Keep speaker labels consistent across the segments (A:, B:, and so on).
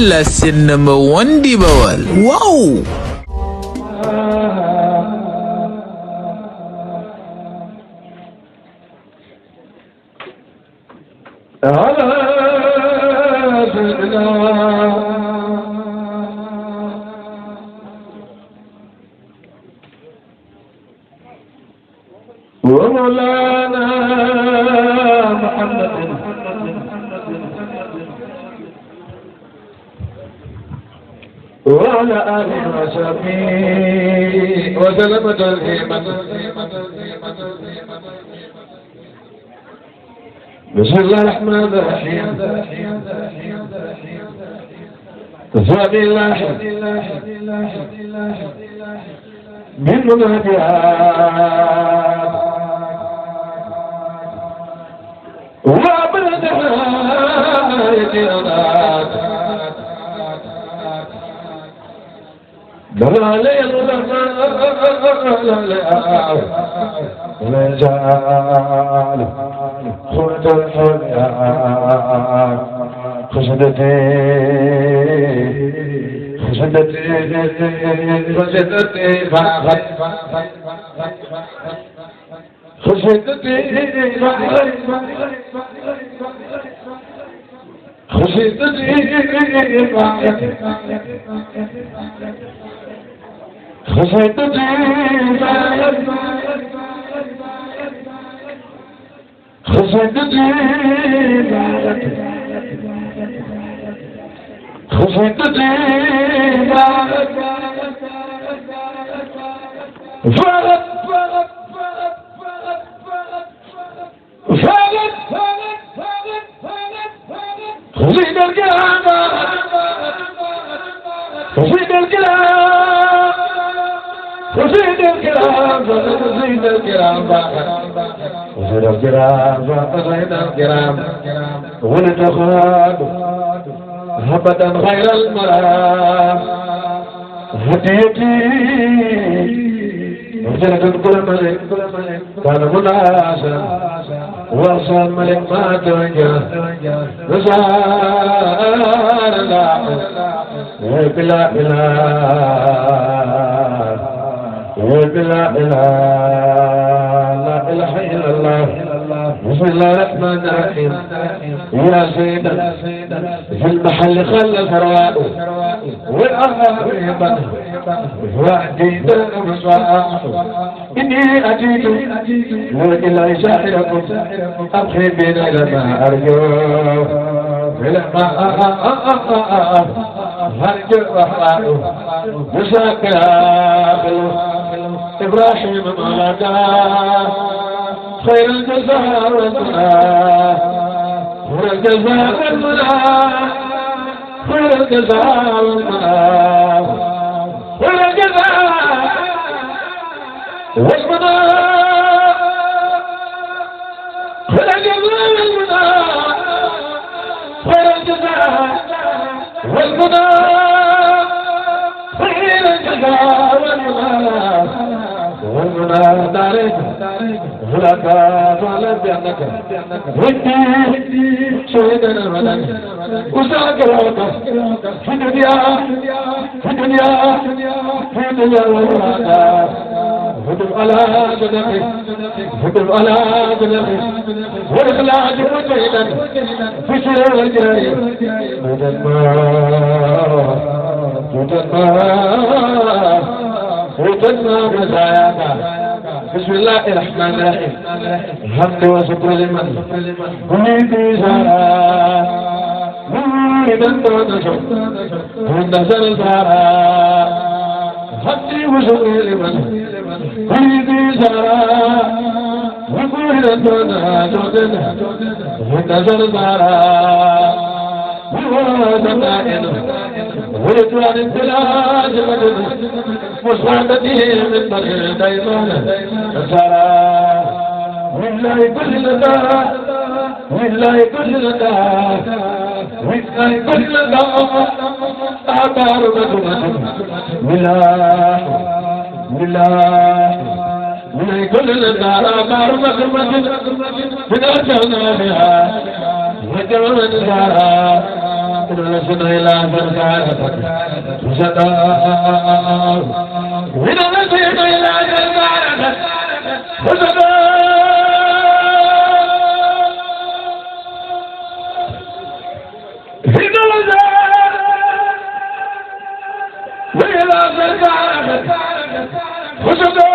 A: Lasin number 1 di Bawal. Wow!
B: ومولانا محمد وعلى آله وصحبه وسلم تسليما. بسم الله الرحمن الرحيم. بسم الله من مناديات وابردها يجيرات دلالي لا يزال خلد الحليا خشدتي فاغت خشدتي ونتخاذ هبة خير المرام هديتي وجلد كل ملك كان مناسا وصل ملك ما توجه وزار الله بلا إله لا إله إلا الله. بسم الله الرحمن الرحيم. يا سيدنا في المحل خل ثراء والأغارب وعدي المصباح إني أجيت إلى ساحركم أبخي بنا لما أرجو لما هرجو الرحمن جزاك إبراهيم مولانا خير الجزاء والمنى خير الجزاء والمنى خير الجزاء والمنى خير الجزاء والمنى خير الجزاء والمنى خير الجزاء والمنى خير الجزاء والمنى دارك هلاك طالب بأنك ودي شهدنا الملك وساكرك في الدنيا والمنى هدم على جنبك والإخلاص مجيدا في سر الجاي وجدنا مزاياك. بسم الله الرحمن الرحيم. الحمد وشكر لمن أريد زارا من تنشر من نزل زارا الحمد وشكر لمن أريد زارا من تنشر من نزل زارا ولد عن البلاد مساعدته من طريق دايمان سارا لله كل لدى لله كل لدى لله كل لدى أعطار مدمة لله من كل لدى أعطار مدمة من أجلنا بها وجمعنا ونسنا إلى زرزارة وزدا ونسنا إلى زرزارة وزدا وإلى زرزارة وزدا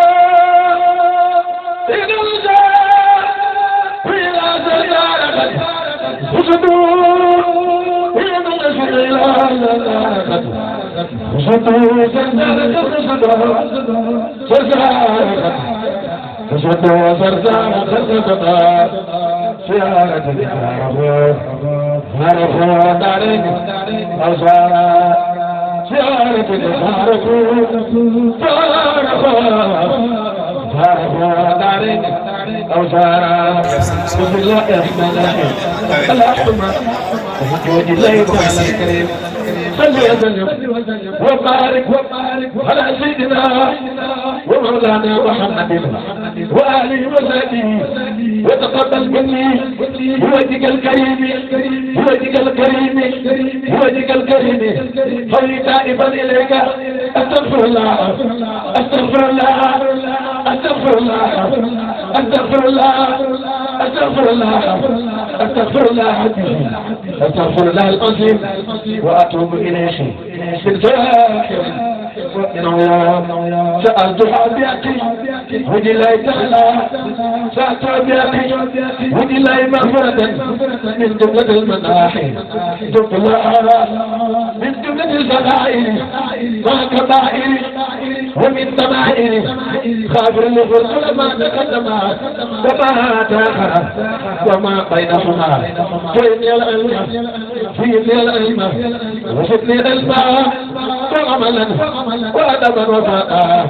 B: أوزارا بسم الله الرحمن الرحيم اللهم وجه الله تعالى الكريم صل وسلم وبارك على سيدنا ومولانا محمد وآله وصحبه وتقبل مني بوجهك الكريم بوجهك الكريم بوجهك الكريم فلي تائبا إليك أستغفر الله أستغفر الله أستغفر الله أستغفر الله أستغفر الله أستغفر الله أستغفر الله العظيم وأتوب إليه بالفاحر وإن الله سألت حبيبتي ودي الله تعالى سألت حبيبتي ودي الله مغفرة من جملة المناحي تبت الله من جملة الفضائل وكبائر ومن ضمائر خافر لغرق ما تقدم وما تأخر وما بينهما فإني العلم فإني العلم وفقني علما وعملا وأدبا وفاء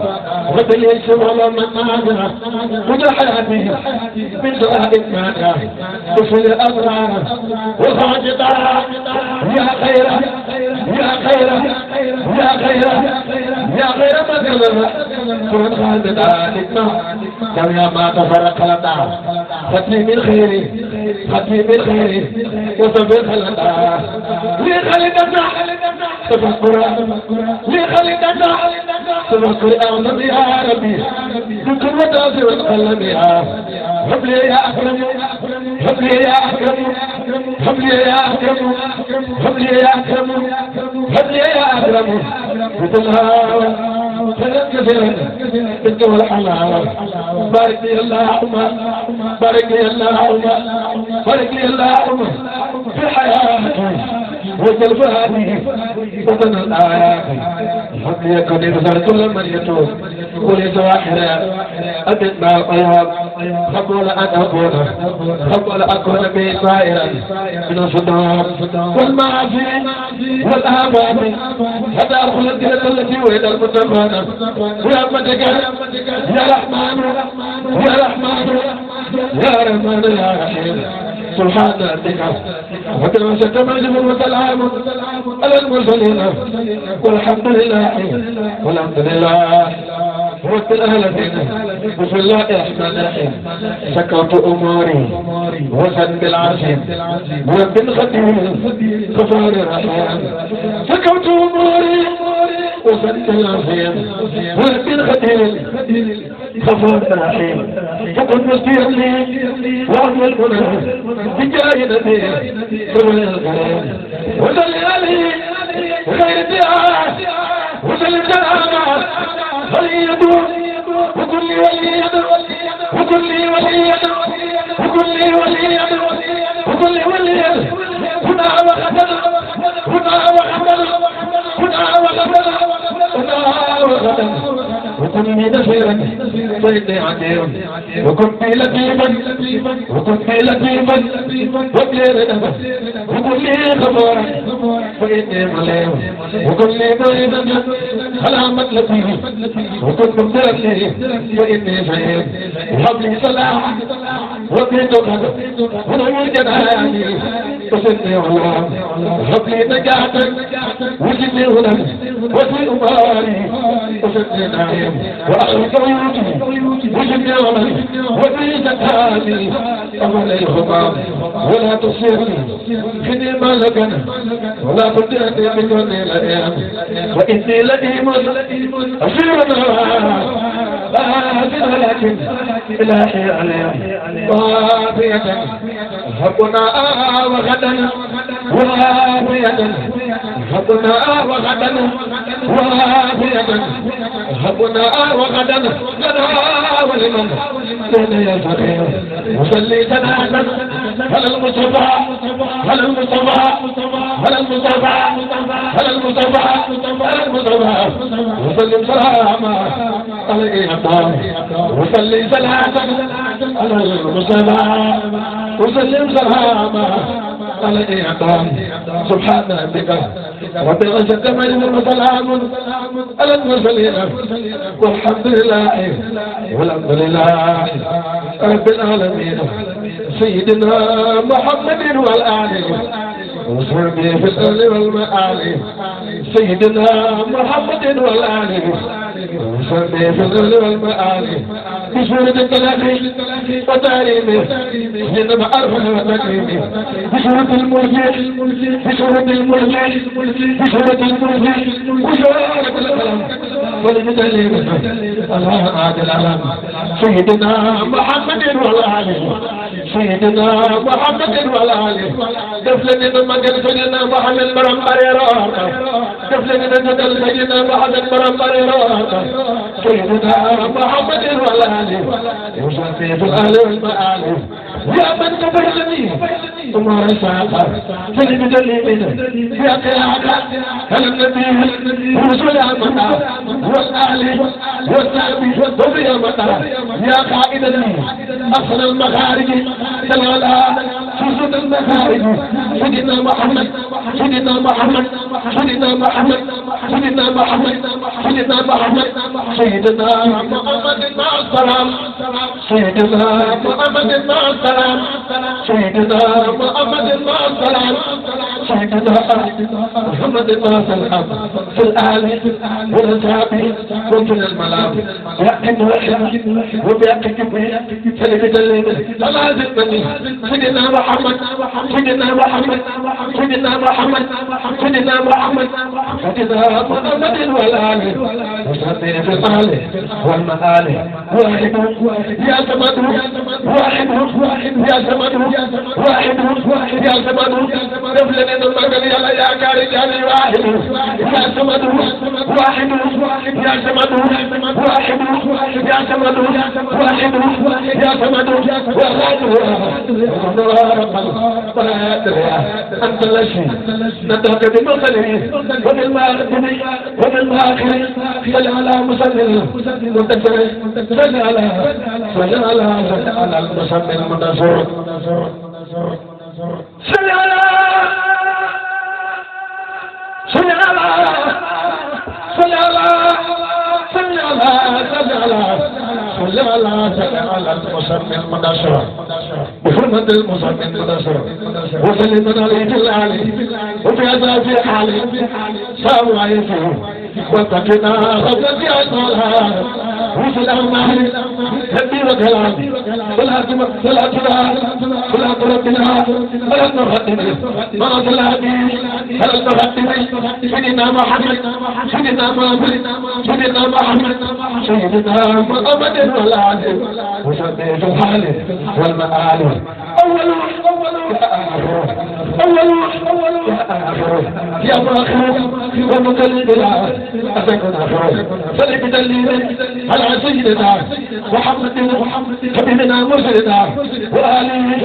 B: وبالعلم ومن معنا وجحاته من دعاء المعنى بفل الأبرار وخاجطا يا خير يا خير يا خير يا خير مدلل كن خالدا نكما جميع ما تفرق لنا ختمي من خير ختمي من خير وصبر خلدا لخلدنا تفكر لخلدنا تفكر أعلم يا ربي ذكر وتأثير القلم يا هب لي يا أكرم هب لي يا أكرم هب لي يا أكرم هب لي يا أكرم هب لي يا أكرم بتلها خيرا كثيرا بنت والحلال بارك لي اللهم بارك لي اللهم بارك لي اللهم في حياتي وجل فهمي وطن الآيات هب لي يكون يبصر كل من يتوب ولزواحر أبد مع القيام قبل أن أكون قبل أن أكون به طائرا من الصدام والمعاصي والآباد حتى أدخل الجنة التي وعد المتقون برحمتك يا رحمن يا رحمن يا رحمن يا رحيم سبحان ربك وكما ستمجد وسلام على المرسلين والحمد لله والحمد لله رب العالمين بسم الله الرحمن الرحيم شكرت أموري وسن بالعظيم ورب خديم غفار رحيم شكرت أموري وسن بالعظيم ورب خديم غفار رحيم فقل مستير لي وعلى المنى بجاي نبي سبل الغريم وصل عليه خير الدعاء وصل الكرامات وليدو وكل وليد وكل وليد وكل وليد وكل وليد هنا وغدا هنا وغدا هنا وغدا هنا وغدا وكن لي نصيرا فإني عجيب وكن لي لطيفا وكن لي لطيفا وكن لي رضا وكن لي خبرا فإني مليم وكن لي بعيدا على مطلبي وكن مبتلتي فإني شهيد وهب لي صلاح وبيت غدا ونور جناني وسدني الله وهب لي نجاة وجدني هدى وفي أماري وسدني نعيم وأخرج عيوتي وجدني عملي وفي زكاتي أولي الخطاب ولا تصيرني خذي ما لقنا ولا تدعني بكوني لئيم وإني لئيم أسير لكن إلهي عليم وافية حقنا وغدا وافية حقنا وغدا وافية حقنا وغدا لنا ولمن كان يفقر وصلي صلاة على المصطفى على المصطفى على المصطفى على المصطفى على المصطفى وسلم سلاما عليه وصلي صلاة على المصطفى وسلم سلاما عليه سبحان ربك رب العزة عما وسلام على المرسلين والحمد لله والحمد لله رب العالمين سيدنا محمد والآل وصحبه في الأهل والمآل سيدنا محمد والآل وصحبه في الأهل والمآل بسورة التلاقي وتعليمه حينما أرفع وتكريمه بسورة المرجع بسورة المرجع بسورة المرجع بسورة القلم ولمتعليمه الله عاد العالم سيدنا محمد والآل سيدنا محمد والآل دفلنا مجل سيدنا محمد برم بريرات دفلنا مجل سيدنا محمد برم بريرات سيدنا محمد والآل وصفي في الآل والمآل يا من كبرتني ثم رسالة فلم تلمين يا قيادة هل النبي رسول أمنا والآل والسلبي وفي أمنا يا قائدني أصل المخارج دلالة سوسة المخارج سيدنا محمد سيدنا محمد سيدنا محمد سيدنا محمد سيدنا محمد سيدنا محمد مع السلام سيدنا محمد مع السلام سيدنا محمد مع السلام سيدنا محمد مع السلام في الآل والأصحاب وفي الملام يأكل وبيأكل فلك لا زلتني سيدنا محمد سيدنا محمد سيدنا محمد سيدنا محمد سيدنا محمد والآل وصحبه في الآل والمآل واحد يا سمد واحد يا سمد واحد يا سمد دفلنا المجل يا كارجال واحد يا سمد واحد يا سمد واحد يا سمد واحد يا سمد أنت الذي ندعك بمثله وبالمآخر صل على مسلم منتصر صل على المسلم منتصر صل على المسلم المنتصر بحرمة المسلم المنتصر وسلم عليه العالي وفي هذا في حالي ساوى عيسه واتقنا غفلة عطالها وفي الأعمال هدي وكلام ولا ترى ولا تردنا ولا تردنا ما صلاتي ولا تردنا سيدنا محمد سيدنا محمد سيدنا محمد سيدنا محمد والآل وسبح في الحال والمآل أول يا ماخر ومقلد لا أتكن أخر فلبدلين على سيدنا محمد حبيبنا مرسلنا وآله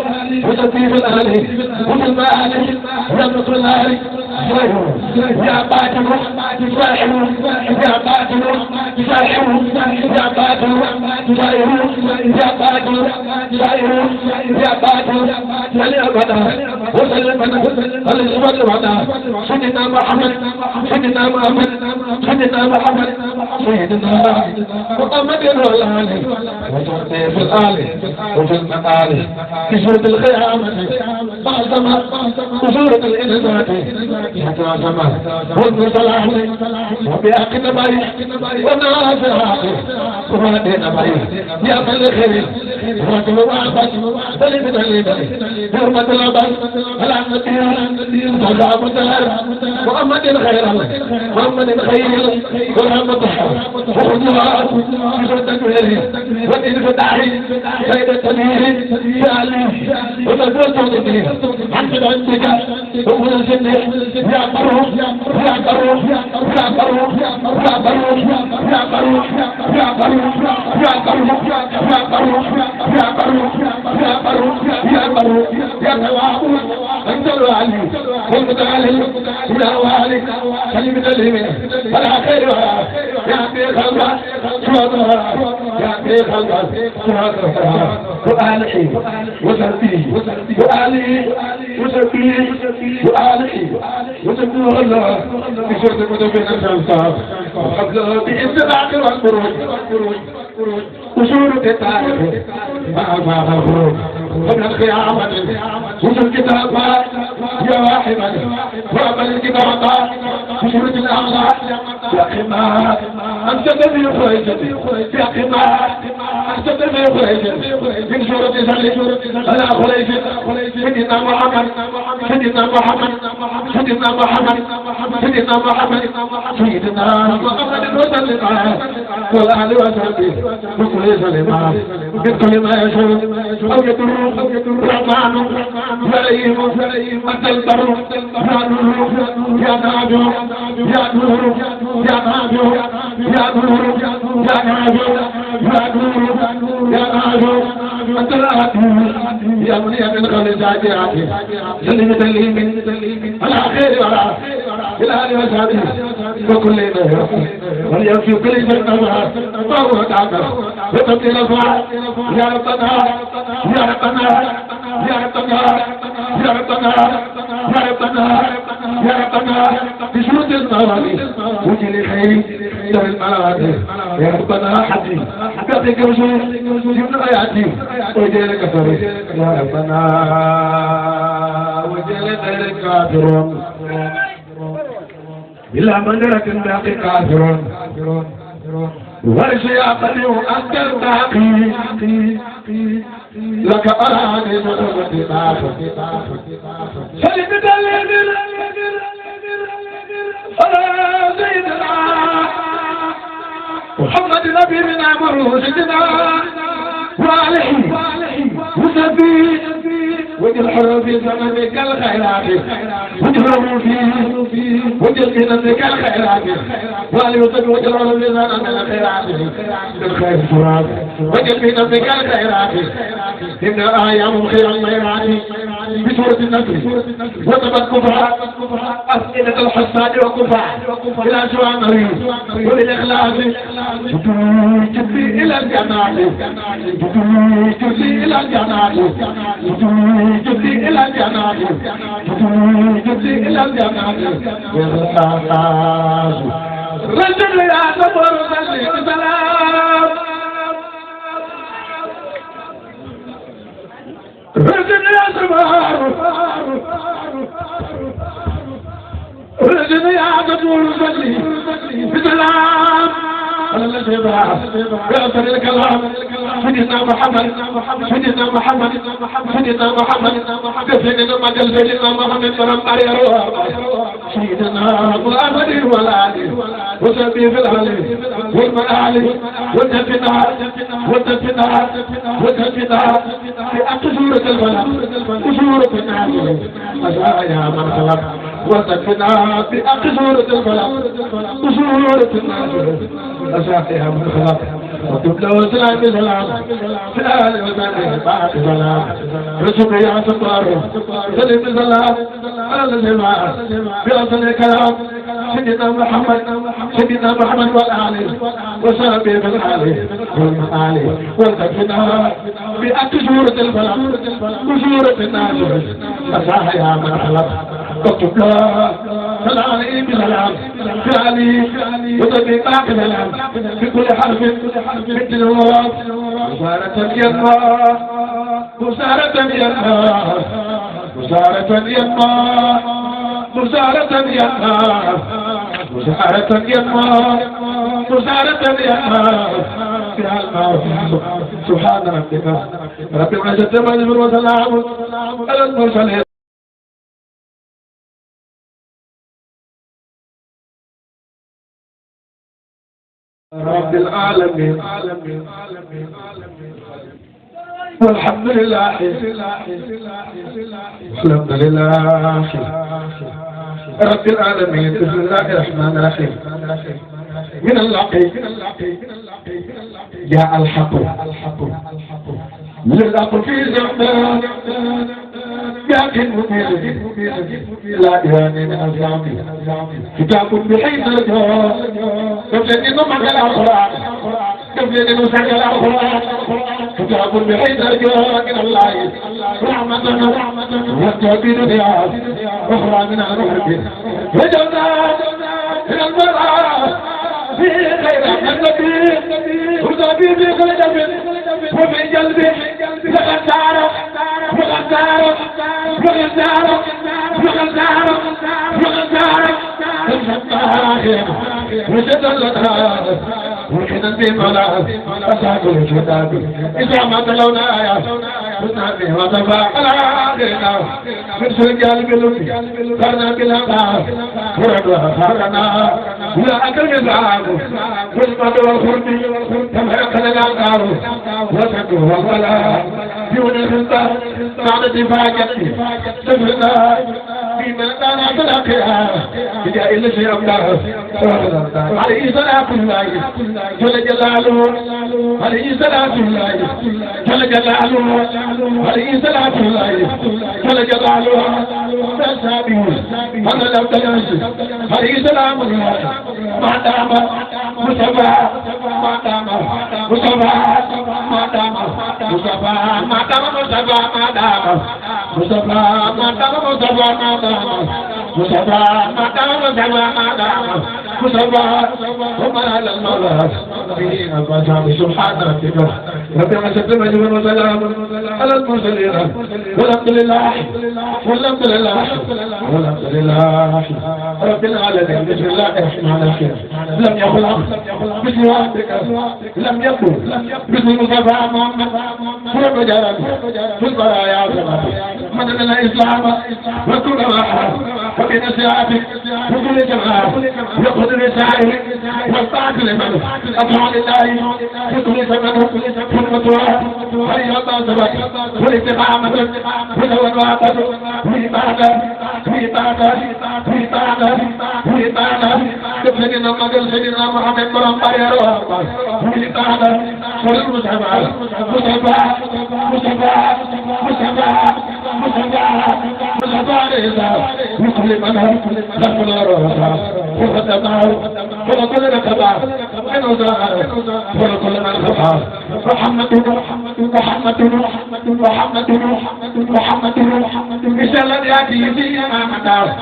B: وتطيب الآله وبالمآله ونمط الآله يا باطل ساحر يا باطل ساحر يا باطل ساحر يا باطل ساحر يا باطل سليمنا وسلمنا الإسلام سيدنا محمد سيدنا محمد سيدنا محمد سيدنا محمد والآل وصحبه في الآل وفي المآل كسرة القيامة بعد وصورة الإنسان يتعظم والمصلاح وبأقن بي ونازعات ومدين بي يا من الخير رجل وعبد بل من الإبن حرمة العبد العمدية صدام الدهر محمد الخير محمد الخير ورحمة وخذها بشرط التكبير والانفتاح سيد التنوير فعلي وتزول تنوير حسب عندك ومن الجنة يا قروح يا قروح يا قروح يا قروح يا قروح يا قروح يا قروح يا قروح يا قروح يا قروح يا قروح يا تواب انت الوالي والمتعالي يا والي كلمة اليمين ولا خير يا في خلقه شهداء يا في خلقه شهداء وآله وسلبيه وآله وسلبيه وآله وسلبيه الله بشرط مدبين الشمسات وقبله بإنتباق والخروج وشورة التاريخ ما الخروج قبل القيامة وصل الكتابات يا واحدا وعمل الكتابات وشورة الأعمال يا قمات أنت تبي خريجتي يا قمات أنت تبي خريجتي من شورة سلي أنا خريجت سيدنا محمد سيدنا محمد سيدنا محمد سيدنا محمد سيدنا محمد وسلم والآل وسلم بكل سلمة بكل ما يشاء أو يدر الرحمن سليم أنت البر يا نور يا ناجو يا نور يا ناجو يا نور يا ناجو يا نور يا ناجو أنت الأهدي يا من يمن خلجات عاتي سلم تليم على خير ولا الآل وسلم وكل ما وليمشي كل شيء فهو تعبر وتبديل الفعل يا ربنا يا ربنا يا ربنا يا ربنا يا ربنا يا ربنا بشروط الموالي وجل خير دار الموالي يا ربنا حدي بيعطيك رسول جبنا آياتي وجل كفر يا ربنا وجل غير كافرون بلا منزلة باقي كافرون والشياطين أنت الباقي لك أراني من سلم دليل على سيدنا محمد نبي من أمره سيدنا وعليه وسبي وجل حروف زمنك الخيرات وجل فيه وجل جنتك الخيرات واليوسف وجل حروف زمنك الخيرات الخير سراب وجل جنتك الخيرات إن أيام خير الخيرات بسورة النصر وتبت كفرات أسئلة الحساد وكفاء إلى شوى مريض وللإخلاص جبي إلى الجنات جبي إلى الجنات جبي إلى الجنات جبي إلى الجنات رجل يا صبر سلم سلام رجل يا صبر رجل يا صبر سلم سلام على الذي بأثر الكلام سيدنا محمد سيدنا محمد سيدنا محمد سيدنا مجل سيدنا محمد فرم عليه سيدنا محمد والآل وسبي في العلي والمعالي والجفنا والجفنا والجفنا في أقصورة البلد قصورة الناس أسايا من خلق والجفنا في أقصورة البلد قصورة الناس أساقها من خلق وتبلغ سلام بسلام سلام وسلام بعد سلام رسول يا سطار سلم بسلام على الجماعة بأصل الكلام سيدنا محمد والآل وصحبه بالآل والمآل والتكفنا بأكسورة الفلام كسورة الناس أساقها من خلق وتبلغ سلام بسلام فعلي وتبقى سلام في كل حرف مثل الوراء وسارة الجنة وسارة الجنة مسارة يما مسارة يما مسارة يما مسارة يما يا الله سبحان ربك رب العزة عما يصفون وسلام على المرسلين رب العالمين والحمد لله الحمد لله رب العالمين بسم الله الرحمن الرحيم من اللقي جاء الحق للحق في زمان لكن مبين لا يعني من أزامي كتاب بحيث الجواب قبل أن نمك الأخرى قبل أن نسك الأخرى كتاب بحيث الجواب من الله رحمة والتوبين بها أخرى من الرحب وجدنا من المرأة في خير النبي وزابي في خلجة وفي جلبه لقد تعرف لقد تعرف لقد تعرف لقد تعرف لقد تعرف وجد لنا وحنا بملا أسعد الكتاب إذا ما تلونا آية ونبي وتفا على آخرنا من سجال باللطف قرنا بالأقاف وردوا خارنا لا أكل الزعاب والمد والخرد كما يقل الأقاف وسكوا والغلا دون الخطة بعد اتفاقتي سفرنا فيما كان تلقيها بجاء الشيء الله عليه صلاة الله جل جلاله عليه صلاة الله جل جلاله عليه صلاة الله جل جلاله تسابيه أنا لم تنسى عليه سلام الله ما دام مصطفى ما دام مصطفى ما دام مصطفى ما دام مصطفى ما دام مصطفى ما دام مصطفى ما دام مصطفى ما دام مصطفى ما دام مصطفى وما على المولى به القسم سبحان ربك رب العزة مجد وسلام على المرسلين والحمد لله والحمد لله والحمد لله رب العالمين بسم الله الرحمن الرحيم لم يخلق مثل ربك لم يكن مثل مصطفى محمد رب جلال في البرايا من الاسلام وكل واحد وبنصيحتك وكل جماعه يقود الرسائل والطاعه لمن اطاع لله وكل زمن حرمتها هي الطاعه والاستقامه والوقت والعباده سيدنا محمد سيدنا محمد برام بارير والعباده والمصطفى مصطفى مصطفى مصطفى وكل من لم يرى وكل ركبا وكل من خطا محمد مثل ياتي في امامنا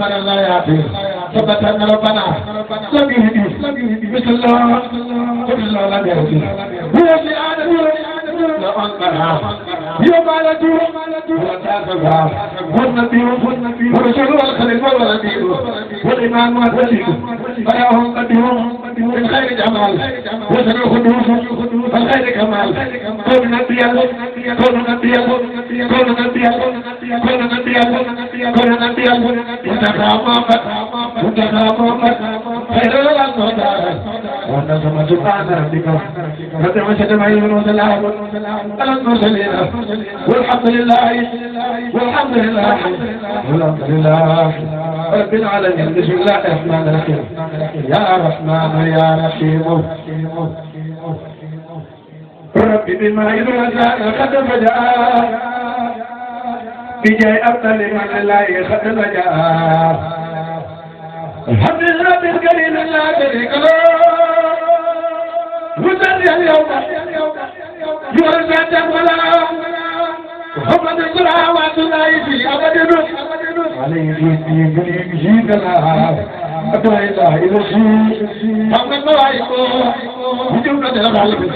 B: فلا ياتي ثبت ان ربنا لم يهدي مثل الله لم يهدي هو في ادم لأنها يوم على دور وتعرفها والنبي ورسول والخليل والنبي والإمام والولي فيهم قدهم من خير جمال وسن الخدوس والخير كمال كون نبي كون نبي كون نبي كون نبي كون نبي وتخافت خير الأنصار والنظم سبحان ربك رب العزة عما يصفون وسلام على المرسلين والحمد لله والحمد لله والحمد لله رب العالمين بسم الله الرحمن الرحيم يا رحمن يا رحيم رب بما يرزقنا قد فجاء بجاي أفضل من لا يخد فجاء الحمد لله بالكريم لا شريك له وسلم اليوم يرزق ولا محمد صلوات الله في أبد عليه في جيد الله لا إله إلا الله محمد مواعيكم وجودة الغالب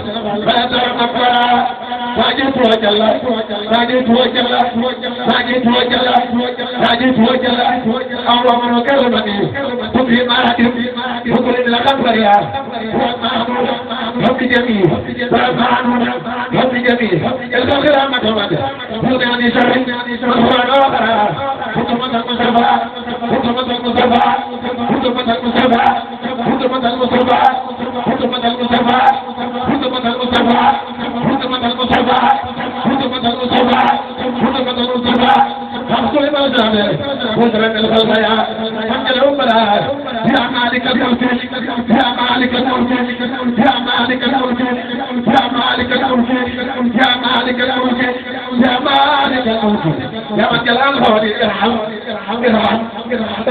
B: فلا ترى Raji Tuajala, Raji Tuajala, Raji Tuajala, Raji Tuajala, Allah Manokalamani, Putri Mahati, Putri Lakambaya, Happy Jami, Brahmanu, Happy Jami, El Bakara Matamada, Putani Sarin, Putana, Putamata Musaba, Putamata Musaba, Putamata Musaba, Putamata Musaba, Putamata Musaba, Putamata Musaba, Putamata Musaba, Putamata Musaba, Putamata Musaba, Hamsul Mazame, Putran El Khalaya, Angel Umbara, Ya Malik al-Mulk, Ya Malik al-Mulk, Ya Malik al-Mulk, Ya Malik al-Mulk, Ya Malik al-Mulk, Ya Malik al-Mulk, Ya Man Jalal Hadi, Irham, Irham,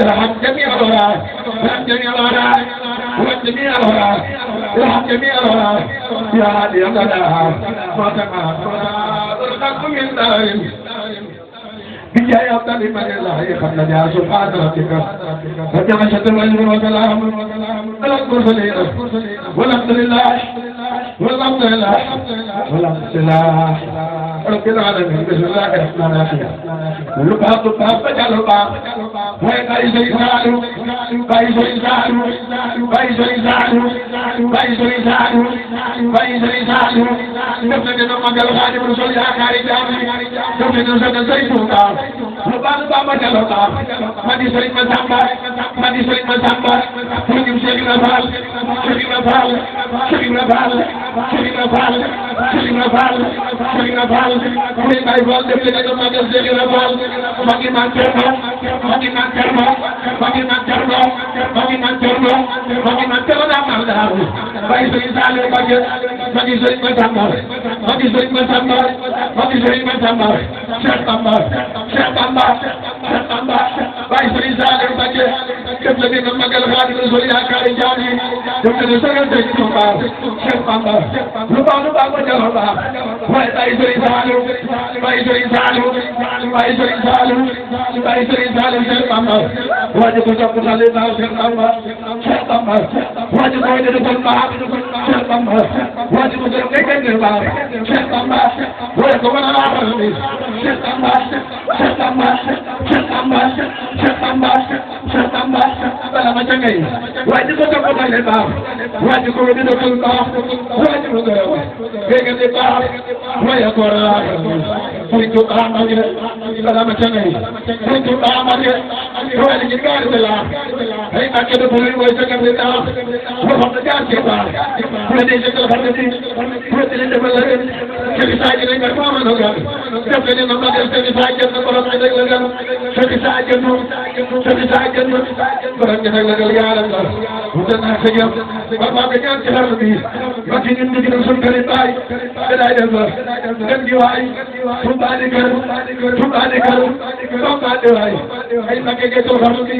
B: Irham Jami' al-Wara, Irham Jami' al-Wara, Irham Jami' al-Wara, Irham Jami' al-Wara, Ya Hadi Allah, Fatama, Irham min darin. Bijaya Abdul Imanillah, Khamna Ya Subhan Rabbika, Rabbana Shatul wa Salam, Ala Mursalin, Walhamdulillah, Walhamdulillah, Walhamdulillah, Rabbil Alamin, Bismillahir Rahmanir Rahim. Lupa jalpa, Hai kai salu, kai salu, kai salu, kai salu, kai salu, Nafsu no magal khadi Rasul ya kari jami, Nafsu no sayyiduna. Lupa jalpa, Madi Sering Masamba, Madi Sering Masamba, Sering Sering Nafal, Sering Nafal, Sering Nafal, Sering Nafal, Sering Nafal, Sering Nafal, Sering Nafal, Sering Nafal, Sering Nafal, Bagi Mancerno, Bagi Mancerno, Bagi Mancerno, Bagi Mancerno, Bagi Mancerno Namal Daru, Bagi Sering Salu, Bagi Sering Masamba, Bagi Sering Masamba, Bagi Sering Masamba, Syekh Tambah, Syekh Tambah, Syekh Tambah, Bagi Sering Salu, Bagi Kebeli Magal Khadi Rasul ya kari jami, Kebeli Sering Tambah, Syekh Tambah, lupa jalpa, Bagi Sering Salu, Bagi Sering Salu, Bagi Sering Salu, Bagi Sering Salu, Syekh Tambah, wajib ucap kesalahan Syekh Tambah, Syekh Tambah, wajib wajib berdoa, Syekh Tambah, wajib ucap kekendera, Syekh Tambah, wajib kemana lagi, Syekh Tambah, Syekh Tambah, Syekh Tambah, Syekh Tambah, Syekh Tambah, segala macam ini, wajib ucap kesalahan, wajib wajib berdoa, wajib berdoa, kekendera, wajib berdoa, untuk amalnya, segala macam ini. Untuk amalnya, doa dikirimkan adalah, hai tak ada boleh wajib kita, bukan saja kita, bukan kita berhenti, bukan kita berlari, jadi saja dengan mana orang, jadi dengan mana jadi saja orang yang lain, jadi saja nu, orang yang lain, bukan saja, bapa kita celah lebih, macam ini kita suruh baik, tidak ada, dan diwai, tumbalikan, tumbalikan, hai tak kita berhenti,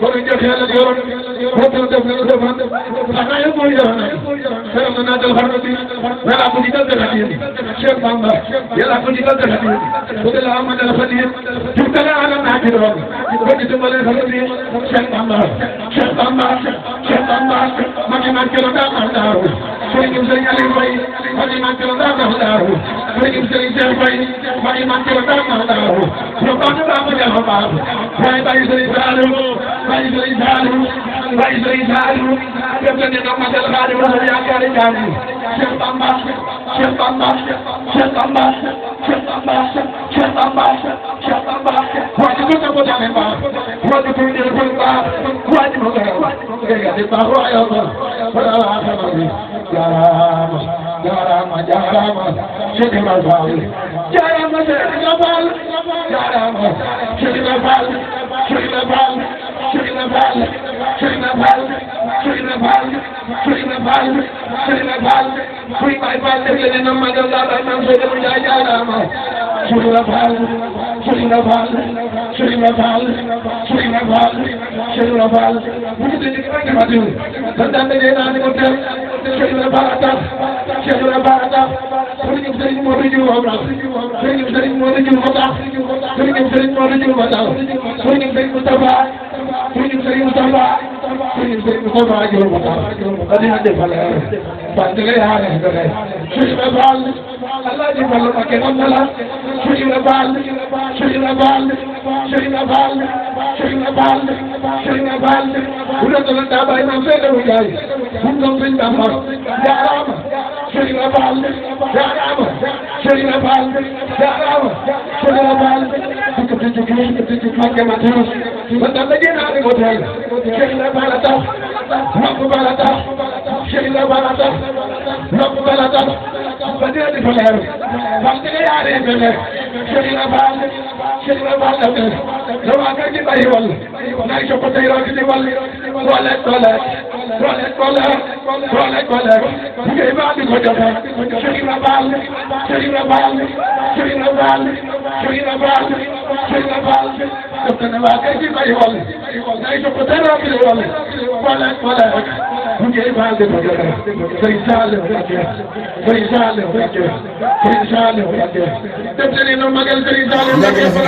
B: orang yang khayal orang, orang yang berhenti, saya menadal berhenti, saya aku tidak terhenti, Syekh Tambah, ya aku tidak terhenti, sudah lama dalam hati, kita akan nanti orang, begitu boleh berhenti, Syekh Tambah, Syekh Tambah, Syekh Tambah, macam kita tak tahu, sering alim baik, macam kita tak tahu, sering baik, macam kita tak tahu, lupa jangan lupa, baik sering salu, baik sering salu, baik sering salu, kita tidak makan kari Rasul yang kari jami, Syekh Tambah, Syekh Tambah, Syekh Tambah, Syekh Tambah, Syekh Tambah, Syekh Tambah, wajib kita boleh memang, wajib kita boleh, wajib kita ditaruh ayat Allah, Jaram, Syekh Nafal, Jaram, Syekh Nafal, Jaram, Syekh Nafal, Syekh Nafal, Syekh Nafal, Syekh Nafal, Syekh Nafal, Syekh Nafal, Syekh Nafal, Syekh Nafal, dengan nama Allah yang sudah menjadi nama, Syekh Nafal, Syekh Nafal, Syekh Nafal, Syekh Nafal, Syekh Nafal, begitu kita maju, tentang dengan hotel, Syekh Nafal atas, Syekh Nafal atas, sering menuju orang, sering menuju kota, sering menuju kota, sering Mustafa, sering Serigne Moustapha Serigne Moustapha Diop adina defale bandele yaare ngale Serigne Fall Allah di ballo Mbacké nam la Serigne Fall Serigne Fall Serigne Fall Serigne Fall Serigne Fall udah telah tabay nam fele wu jaay bungam Serigne Bamba jaarama Serigne Fall jaarama Serigne Fall jaarama Serigne Fall Mbacké Mathias Madame la gena de hotel Serigne Fall tax Nopp Bala tax Serigne Fall tax Nopp Bala tax badina di faleer bandele yaare ngale Serigne Fall dama ka ci bàyyi wal nay ko tay ro ci wal wala ngay ba di ko joxe Serigne Fall def na waa kay ci bàyyi wal nay ko tay ro ci wal wala ngay ba di ko joxe Serigne Saliou Mbacké def na no magal Serigne Saliou Mbacké